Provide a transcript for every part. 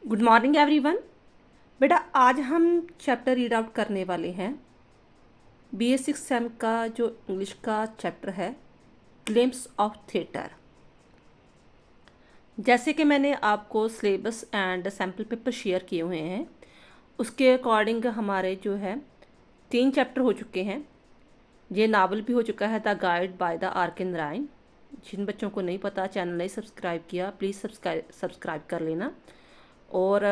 Good morning everyone. बेटा आज हम चैप्टर रीड आउट करने वाले हैं BA 6 सेम का जो इंग्लिश का चैप्टर है ग्लिम्स ऑफ थिएटर। जैसे कि मैंने आपको syllabus and sample paper share किए हुए हैं, उसके अकॉर्डिंग हमारे जो है 3 चैप्टर हो चुके हैं। ये नावल भी हो चुका है the guide by the R K Narayan. जिन बच्चों को नहीं पता, चैनल नहीं सब्सक्राइब किया, प्लीज़ सब्सक्राइब कर लेना। और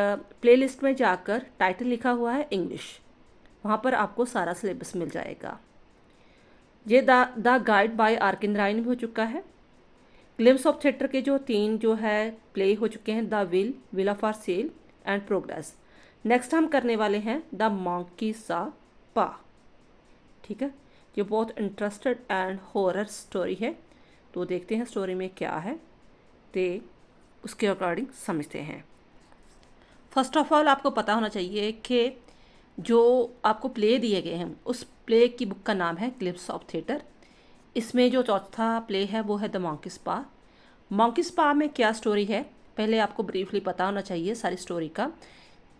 प्लेलिस्ट में जाकर टाइटल लिखा हुआ है इंग्लिश, वहाँ पर आपको सारा सिलेबस मिल जाएगा। ये द गाइड बाय आर्कन राइन भी हो चुका है। ग्लिम्स ऑफ थिएटर के जो 3 जो है प्ले हो चुके हैं, the will of ourselves and progress. Next हम करने वाले हैं द मंकी सा पा। ठीक है, ये बहुत इंटरेस्टेड एंड हॉरर स्टोरी है, तो देखते हैं स्टोरी में क्या है, तो उसके अकॉर्डिंग समझते हैं। फर्स्ट ऑफ ऑल आपको पता होना चाहिए कि जो आपको प्ले दिए गए हैं उस प्ले की बुक का नाम है ग्लिम्स ऑफ थिएटर। इसमें जो चौथा प्ले है वो है the monkey spa. Monkey spa में क्या स्टोरी है पहले आपको ब्रीफली पता होना चाहिए सारी स्टोरी का,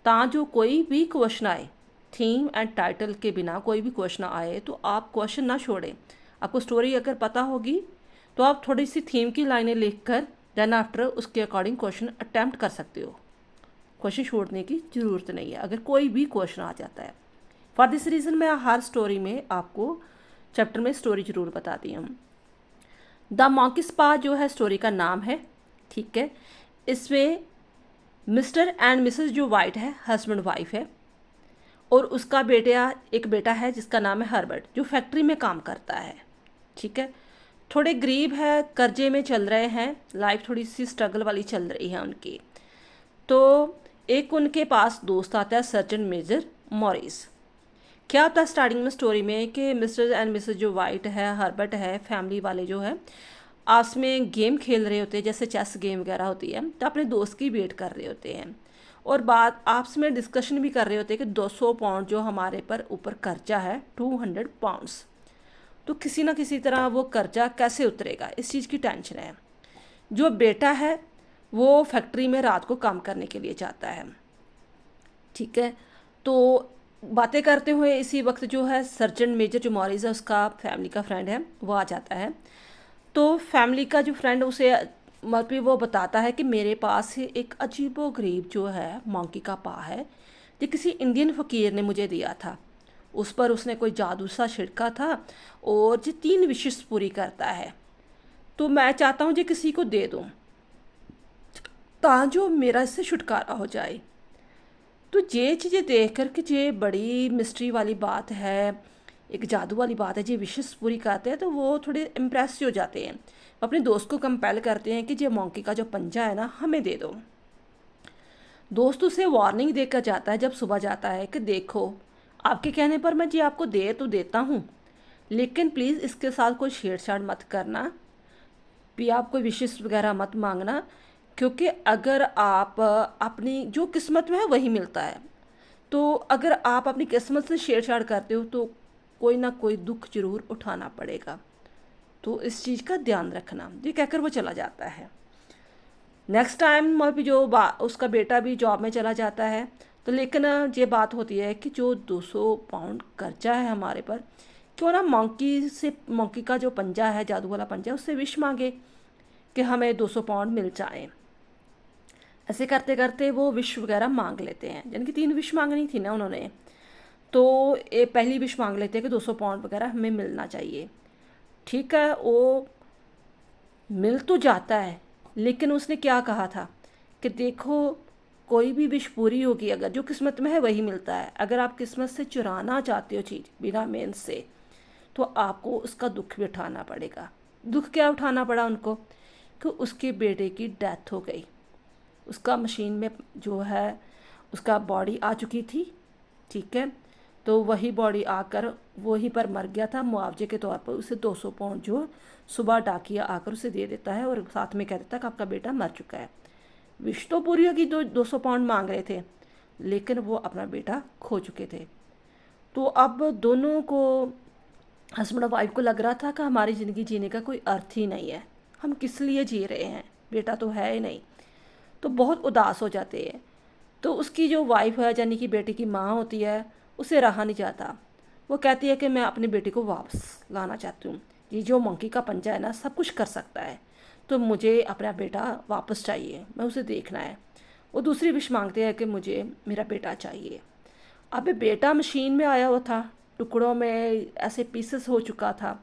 जो कोई भी क्वेश्चन आए थीम एंड टाइटल के बिना कोई भी क्वेश्चन आए तो आप क्वेश्चन ना छोड़ें। आपको स्टोरी अगर पता होगी तो आप थोड़ी सी थीम की लाइनें लिखकर देन आफ्टर उसके अकॉर्डिंग क्वेश्चन अटैम्प्ट कर सकते हो। क्वेश्चन छोड़ने की ज़रूरत नहीं है अगर कोई भी क्वेश्चन आ जाता है। फॉर दिस रीज़न मैं हर स्टोरी में आपको चैप्टर में स्टोरी ज़रूर बताती हूँ। द मंकी स्पा जो है स्टोरी का नाम है। ठीक है, इसमें मिस्टर एंड मिसेस जो वाइट है हस्बैंड वाइफ है, और उसका एक बेटा है जिसका नाम है हर्बर्ट, जो फैक्ट्री में काम करता है। ठीक है, थोड़े गरीब है, कर्जे में चल रहे हैं, लाइफ थोड़ी सी स्ट्रगल वाली चल रही है उनकी। तो एक उनके पास दोस्त आता है सर्जन मेजर मॉरिस। क्या होता है स्टार्टिंग में स्टोरी में कि मिस्टर एंड मिसेस जो वाइट है, हर्बर्ट है, फैमिली वाले जो है आपस में गेम खेल रहे होते हैं, जैसे चेस गेम वगैरह होती है, तो अपने दोस्त की वेट कर रहे होते हैं और बात आपस में डिस्कशन भी कर रहे होते हैं कि 200 पाउंड जो हमारे पर ऊपर कर्जा है 200 पाउंड्स, तो किसी ना किसी तरह वो कर्जा कैसे उतरेगा, इस चीज़ की टेंशन है। जो बेटा है वो फैक्ट्री में रात को काम करने के लिए जाता है। ठीक है, तो बातें करते हुए इसी वक्त जो है सर्जन मेजर जो मॉरिस है उसका फैमिली का फ्रेंड है वो आ जाता है। तो फैमिली का जो फ्रेंड उसे मतलब वो बताता है कि मेरे पास एक अजीबो गरीब जो है मंकी का पा है, ये किसी इंडियन फ़कीर ने मुझे दिया था। उस पर उसने कोई जादू सा छिड़का था और ये 3 विशेस पूरी करता है, तो मैं चाहता हूँ ये किसी को दे दूँ जो मेरा इससे छुटकारा हो जाए। तो ये चीज़ें देख कर कि ये बड़ी मिस्ट्री वाली बात है, एक जादू वाली बात है, ये विशेस पूरी करते हैं, तो वो थोड़े इम्प्रेस हो जाते हैं। अपने दोस्त को कंपेल करते हैं कि ये मंकी का जो पंजा है ना हमें दे दो। दोस्त उसे वार्निंग देकर जाता है जब सुबह जाता है कि देखो आपके कहने पर मैं ये आपको दे तो देता हूँ, लेकिन प्लीज़ इसके साथ कोई छेड़छाड़ मत करना, भी आप कोई विशेष वगैरह मत मांगना, क्योंकि अगर आप अपनी जो किस्मत में है वही मिलता है, तो अगर आप अपनी किस्मत से छेड़छाड़ करते हो तो कोई ना कोई दुख जरूर उठाना पड़ेगा, तो इस चीज़ का ध्यान रखना। ये कहकर वो चला जाता है। नेक्स्ट टाइम भी जो उसका बेटा भी जॉब में चला जाता है, तो लेकिन ये बात होती है कि जो 200 पाउंड कर्जा है हमारे पर, क्यों ना मंकी का जो पंजा है, जादू वाला पंजा, उससे विश मांगे कि हमें 200 पाउंड मिल जाए। ऐसे करते करते वो विश वगैरह मांग लेते हैं, यानी कि 3 विश मांगनी थी ना उन्होंने, तो ये पहली विश मांग लेते हैं कि 200 पाउंड वगैरह हमें मिलना चाहिए। ठीक है, वो मिल तो जाता है, लेकिन उसने क्या कहा था कि देखो कोई भी विश पूरी होगी, अगर जो किस्मत में है वही मिलता है, अगर आप किस्मत से चुराना चाहते हो चीज़ बिना मेहनत से तो आपको उसका दुख भी उठाना पड़ेगा। दुख क्या उठाना पड़ा उनको कि उसके बेटे की डेथ हो गई। उसका मशीन में जो है उसका बॉडी आ चुकी थी। ठीक है, तो वही बॉडी आकर वहीं पर मर गया था। मुआवजे के तौर पर उसे 200 पाउंड जो सुबह डाकिया आकर उसे दे देता है और साथ में कह देता है कि आपका बेटा मर चुका है। विश तो पूरी होगी, 200 पाउंड मांग रहे थे, लेकिन वो अपना बेटा खो चुके थे। तो अब दोनों को, हस्बैंड और वाइफ को लग रहा था कि हमारी ज़िंदगी जीने का कोई अर्थ ही नहीं है, हम किस लिए जी रहे हैं, बेटा तो है ही नहीं, तो बहुत उदास हो जाते हैं। तो उसकी जो वाइफ है यानी कि बेटे की माँ होती है, उसे रहा नहीं जाता। वो कहती है कि मैं अपने बेटे को वापस लाना चाहती हूँ, ये जो मंकी का पंजा है ना सब कुछ कर सकता है, तो मुझे अपना बेटा वापस चाहिए, मैं उसे देखना है। वो दूसरी विश मांगते हैं कि मुझे मेरा बेटा चाहिए। अब बेटा मशीन में आया हुआ था, टुकड़ों में ऐसे पीसेस हो चुका था।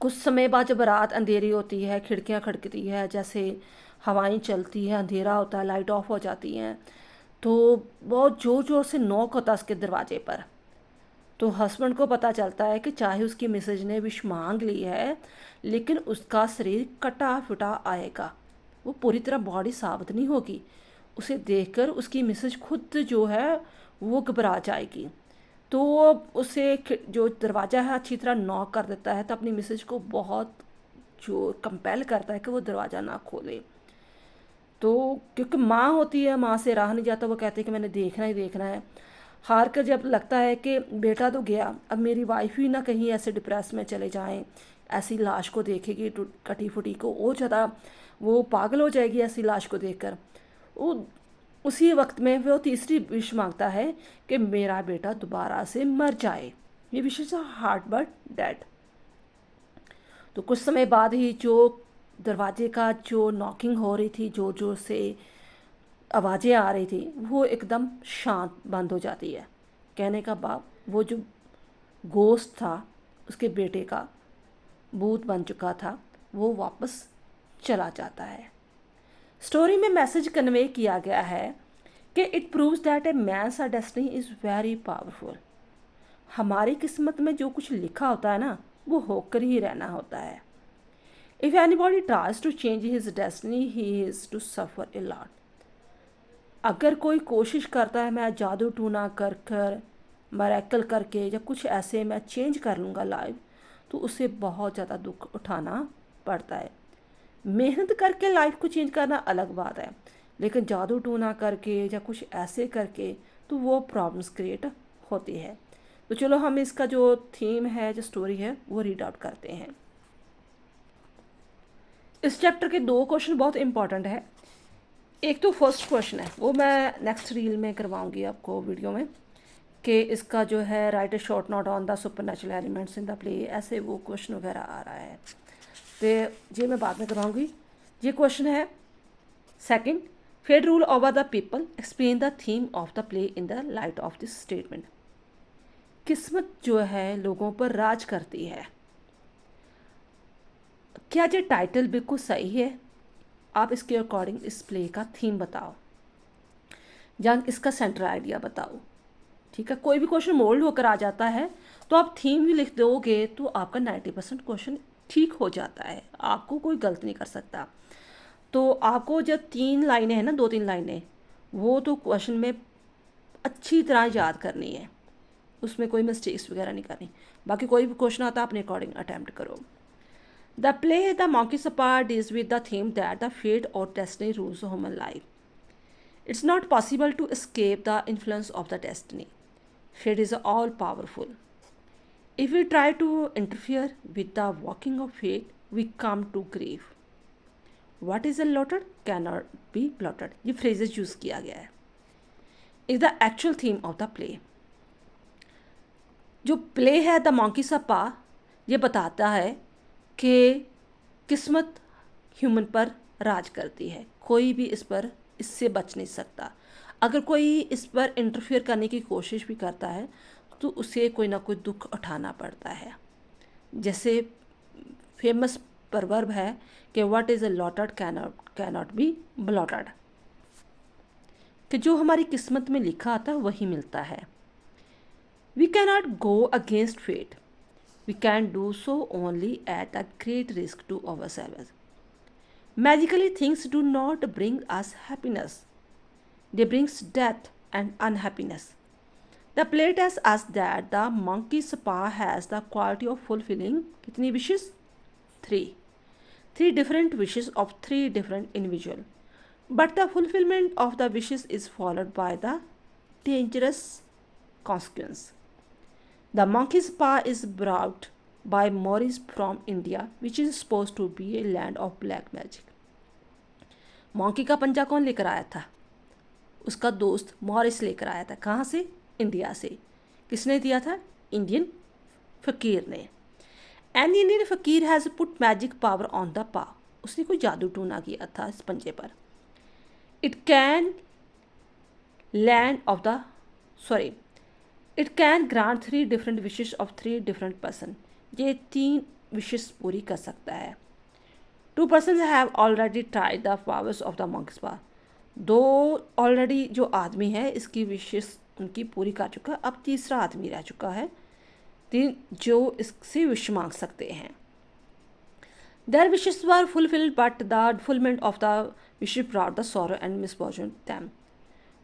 कुछ समय बाद जब रात अंधेरी होती है, खिड़कियां खड़कती है, जैसे हवाएं चलती हैं, अंधेरा होता है, लाइट ऑफ हो जाती हैं, तो बहुत ज़ोर ज़ोर से नॉक होता है उसके दरवाजे पर। तो हस्बैंड को पता चलता है कि चाहे उसकी मिसेज ने विश मांग ली है, लेकिन उसका शरीर कटा फटा आएगा, वो पूरी तरह बॉडी साबित नहीं होगी। उसे देखकर उसकी मिसेज खुद जो है वो घबरा जाएगी। तो वो उसे जो दरवाज़ा है अच्छी तरह नॉक कर देता है, तो अपनी मिसेज को बहुत जो कंपेल करता है कि वो दरवाज़ा ना खोले। तो क्योंकि माँ होती है, माँ से रहा नहीं जाता, वो कहती है कि मैंने देखना ही देखना है। हार कर जब लगता है कि बेटा तो गया, अब मेरी वाइफ ही ना कहीं ऐसे डिप्रेस में चले जाएं, ऐसी लाश को देखेगी कटी फुटी को, और ज़्यादा वो पागल हो जाएगी ऐसी लाश को देखकर। वो उसी वक्त में वो तीसरी विश मांगता है कि मेरा बेटा दोबारा से मर जाए। ये wish is heart but dead. तो कुछ समय बाद ही जो दरवाजे का जो नॉकिंग हो रही थी, जोर जोर से आवाज़ें आ रही थी, वो एकदम शांत बंद हो जाती है। कहने का बाप वो जो गोश्त था उसके बेटे का, भूत बन चुका था, वो वापस चला जाता है। स्टोरी में मैसेज कन्वे किया गया है कि it proves that a man's destiny is very powerful. हमारी किस्मत में जो कुछ लिखा होता है ना, वो होकर ही रहना होता है। If anybody tries to change his destiny he is to suffer a lot. अगर कोई कोशिश करता है मैं जादू टूना कर कर, मरेकल करके या कुछ ऐसे मैं चेंज कर लूँगा लाइफ, तो उसे बहुत ज़्यादा दुख उठाना पड़ता है। मेहनत करके लाइफ को चेंज करना अलग बात है, लेकिन जादू टूना करके या कुछ ऐसे करके तो वो प्रॉब्लम्स क्रिएट होती है। तो चलो हम इसका जो थीम है, जो स्टोरी है, वो रीड आउट करते हैं। इस चैप्टर के 2 क्वेश्चन बहुत इंपॉर्टेंट है। एक तो फर्स्ट क्वेश्चन है, वो मैं नेक्स्ट रील में करवाऊंगी आपको वीडियो में, कि इसका जो है right A short note on the super natural elements in the play, ऐसे वो क्वेश्चन वगैरह आ रहा है, तो ये मैं बाद में करवाऊंगी। ये क्वेश्चन है second, fate rule over the people, explain the theme of the play in the light of this statement. किस्मत जो है लोगों पर राज करती है। क्या ये टाइटल बिल्कुल सही है? आप इसके अकॉर्डिंग इस प्ले का थीम बताओ या इसका सेंटर आइडिया बताओ। ठीक है, कोई भी क्वेश्चन मोल्ड होकर आ जाता है तो आप थीम भी लिख दोगे तो आपका 90% क्वेश्चन ठीक हो जाता है, आपको कोई गलत नहीं कर सकता। तो आपको जब 3 लाइनें हैं ना, 2-3 लाइनें, वो तो क्वेश्चन में अच्छी तरह याद करनी है, उसमें कोई मिस्टेक्स वगैरह नहीं करनी। बाकी कोई भी क्वेश्चन आता है अपने अकॉर्डिंग अटैम्प्ट करो। The play The Monkey Spa deals with the theme that the fate or destiny rules human life. It's not possible to escape the influence of the destiny. Fate is all powerful. If we try to interfere with the working of fate, we come to grief. What is allotted cannot be plotted. ये phrases use किया गया है. Is the actual theme of the play. जो play है the monkey Sapa, ये बताता है कि किस्मत ह्यूमन पर राज करती है, कोई भी इससे बच नहीं सकता। अगर कोई इस पर इंटरफेयर करने की कोशिश भी करता है तो उसे कोई ना कोई दुख उठाना पड़ता है। जैसे फेमस प्रवर्ब है कि what is allotted cannot be blotted, कि जो हमारी किस्मत में लिखा आता है वही मिलता है। We cannot go against fate, we can do so only at a great risk to ourselves. Magically, things do not bring us happiness. They bring death and unhappiness. The play tells us that the monkey spa has the quality of fulfilling kitni wishes? 3. 3 different wishes of 3 different individuals. But the fulfillment of the wishes is followed by the dangerous consequence. The monkey spa is brought by Maurice from India, which is supposed to be a land of black magic. Monkey का पंजा कौन लेकर आया था? उसका दोस्त Morris लेकर आया था। कहाँ से? इंडिया से। किसने दिया था? इंडियन फ़कीर ने। एंड इंडियन फ़कीर has put magic power on the पा। उसने कोई जादू टूना किया था इस पंजे पर। It can land of the sorry it can grant 3 different wishes of 3 different person. ये 3 विशेस पूरी कर सकता है। 2 persons have already tried the powers of the monks power. 2 already जो आदमी है इसकी विशेस उनकी पूरी कर चुका है। अब तीसरा आदमी रह चुका है 3 जो इससे विश मांग सकते हैं। Their wishes were fulfilled, but the fulfillment of the wishes brought the sorrow and misfortune them.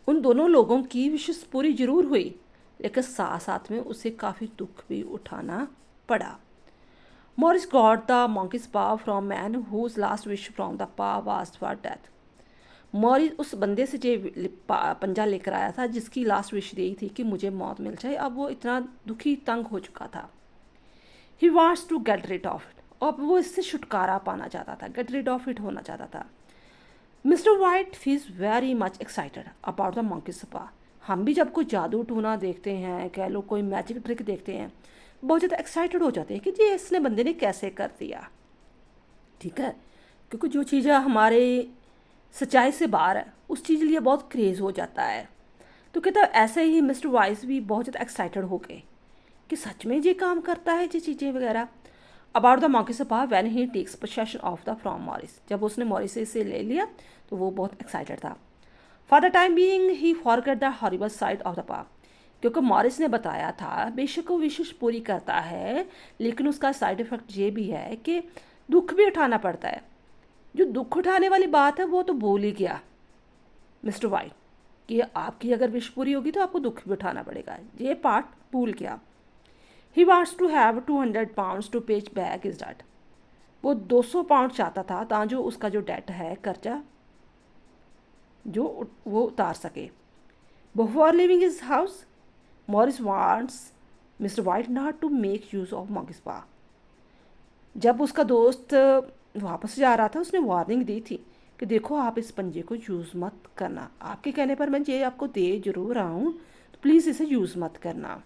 उन दोनों लोगों की विशेस पूरी जरूर हुई, लेकिन साथ साथ में उसे काफ़ी दुख भी उठाना पड़ा। Morris got the monkey's paw from man whose last wish from the paw was for death. Morris उस बंदे से जो पंजा लेकर आया था जिसकी लास्ट विश यही थी कि मुझे मौत मिल जाए। अब वो इतना दुखी तंग हो चुका था। He wants to get rid of it. अब वो इससे छुटकारा पाना चाहता था, गेट रिड ऑफ इट होना चाहता था। Mister white feels very much excited about the monkey's पा। हम भी जब कोई जादू टूना देखते हैं, कह लो कोई मैजिक ट्रिक देखते हैं, बहुत ज़्यादा एक्साइटेड हो जाते हैं कि जी इसने बंदे ने कैसे कर दिया। ठीक है, क्योंकि जो चीज़ें हमारे सच्चाई से बाहर है उस चीज़ लिए बहुत क्रेज़ हो जाता है। तो कहता ऐसे ही मिस्टर वाइस भी बहुत ज़्यादा एक्साइटेड हो गए कि सच में ये काम करता है ये चीज़ें वगैरह। About the monkey's paw when he takes possession of the from Morris. जब उसने मॉरिस से इसे ले लिया तो वो बहुत एक्साइटेड था। For the time being he forget the horrible side of the पा। क्योंकि मॉरिस ने बताया था बेशक वो विशेष पूरी करता है, लेकिन उसका साइड इफ़ेक्ट ये भी है कि दुख भी उठाना पड़ता है। जो दुख उठाने वाली बात है वो तो भूल ही गया मिस्टर वाइट कि आपकी अगर विश पूरी होगी तो आपको दुख भी उठाना पड़ेगा। ये पार्ट भूल गया। He wants to have 200 pounds to pay back his debt. वो 200 पाउंड चाहता था ताकि उसका जो डेट है कर्जा जो वो उतार सके। Before leaving his house, Morris wants Mr. White not to make use of monkey's paw. जब उसका दोस्त वापस जा रहा था उसने वार्निंग दी थी कि देखो आप इस पंजे को यूज़ मत करना। आपके कहने पर मैं ये आपको दे जरूर रहा हूँ, तो प्लीज़ इसे यूज़ मत करना।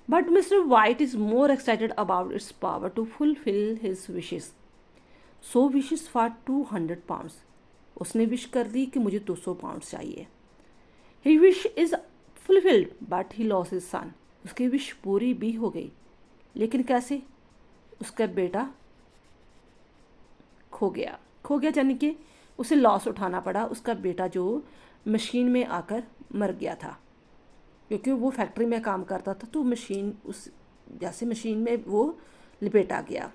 But Mr. White is more excited about its power to fulfill his wishes. So wishes for 200 pounds. उसने विश कर दी कि मुझे 200 पाउंड चाहिए। His wish is fulfilled, but he lost his son. उसकी विश पूरी भी हो गई, लेकिन कैसे? उसका बेटा खो गया यानी कि उसे लॉस उठाना पड़ा। उसका बेटा जो मशीन में आकर मर गया था, क्योंकि वो फैक्ट्री में काम करता था, तो मशीन उस जैसे मशीन में वो लपेटा गया,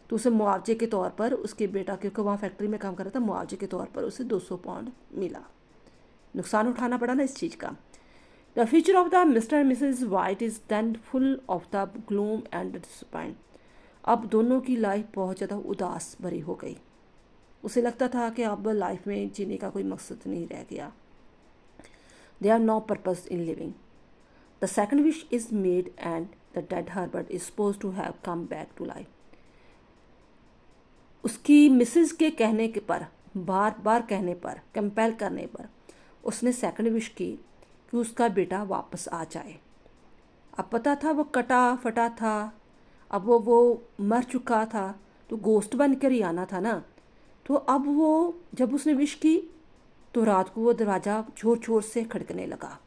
तो उसे मुआवजे के तौर पर उसके बेटा, क्योंकि वहाँ फैक्ट्री में काम कर रहा था, मुआवजे के तौर पर उसे 200 पाउंड मिला। नुकसान उठाना पड़ा ना इस चीज़ का। The future of the Mr and Mrs White is then full of the gloom and disappoint. अब दोनों की लाइफ बहुत ज़्यादा उदास भरी हो गई। उसे लगता था कि अब लाइफ में जीने का कोई मकसद नहीं रह गया। There are no purpose in living. The second wish is made and the dead Herbert is supposed to have come back to life. उसकी मिसेस के कहने के पर, बार बार कहने पर, कंपेल करने पर उसने सेकंड विश की कि उसका बेटा वापस आ जाए। अब पता था वो कटा फटा था, अब वो मर चुका था, तो गोस्ट बन कर ही आना था ना। तो अब वो जब उसने विश की तो रात को वो दरवाज़ा ज़ोर ज़ोर से खड़कने लगा।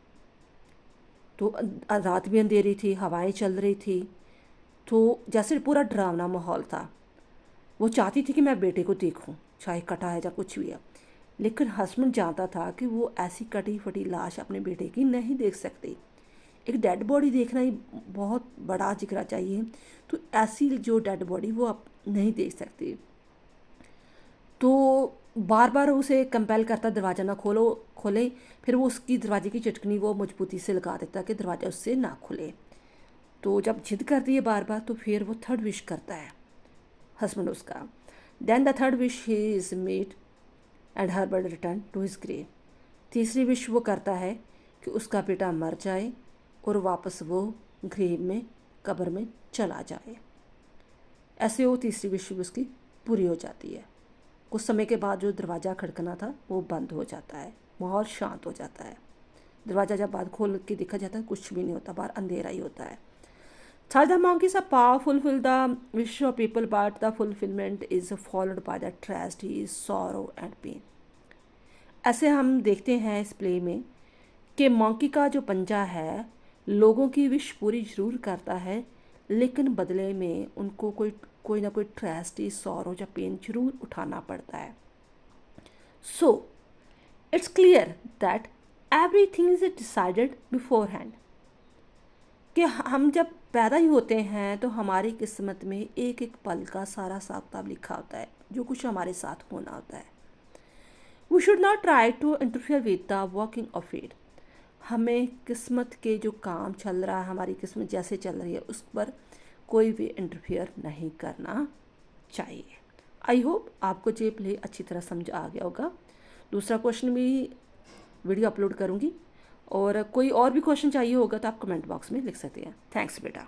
तो रात भी अंधेरी थी, हवाएं चल रही थी, तो जैसे पूरा डरावना माहौल था। वो चाहती थी कि मैं बेटे को देखूं, चाहे कटा है या कुछ भी है, लेकिन हस्बैंड जानता था कि वो ऐसी कटी फटी लाश अपने बेटे की नहीं देख सकती। एक डेड बॉडी देखना ही बहुत बड़ा जिक्र चाहिए, तो ऐसी जो डेड बॉडी वो आप नहीं देख सकती। तो बार बार उसे कंपेल करता दरवाज़ा ना खोले, फिर वो उसकी दरवाजे की चटकनी वो मजबूती से लगा देता कि दरवाज़ा उससे ना खुले। तो जब जिद करती है बार बार, तो फिर वो थर्ड विश करता है हस्बैंड उसका। Then the third wish he is made and Herbert return to his grave. तीसरी विश वो करता है कि उसका बेटा मर जाए और वापस वो ग्रेव में, कब्र में चला जाए। ऐसे वो तीसरी विश भी उसकी पूरी हो जाती है। कुछ समय के बाद जो दरवाज़ा खड़कना था वो बंद हो जाता है, माहौल शांत हो जाता है। दरवाज़ा जब बाद खोल के देखा जाता है कुछ भी नहीं होता, बाहर अंधेरा ही होता है। Third, the monkeys are powerful, fulfill the wish of people, but the fulfillment is followed by the tragedy, sorrow and pain. ऐसे हम देखते हैं इस प्ले में कि मंकी का जो पंजा है लोगों की विश पूरी ज़रूर करता है, लेकिन बदले में उनको कोई ना कोई ट्रेजेडी, सॉरो या पेन जरूर उठाना पड़ता है। So it's clear that everything is decided before hand, कि हम जब पैदा ही होते हैं तो हमारी किस्मत में एक एक पल का सारा हिसाब किताब लिखा होता है, जो कुछ हमारे साथ होना होता है। We should not try to interfere with the working of fate. हमें किस्मत के जो काम चल रहा है, हमारी किस्मत जैसे चल रही है उस पर कोई भी इंटरफेयर नहीं करना चाहिए। आई होप आपको ये प्ले अच्छी तरह समझ आ गया होगा। दूसरा क्वेश्चन भी वीडियो अपलोड करूँगी, और कोई और भी क्वेश्चन चाहिए होगा तो आप कमेंट बॉक्स में लिख सकते हैं। थैंक्स बेटा।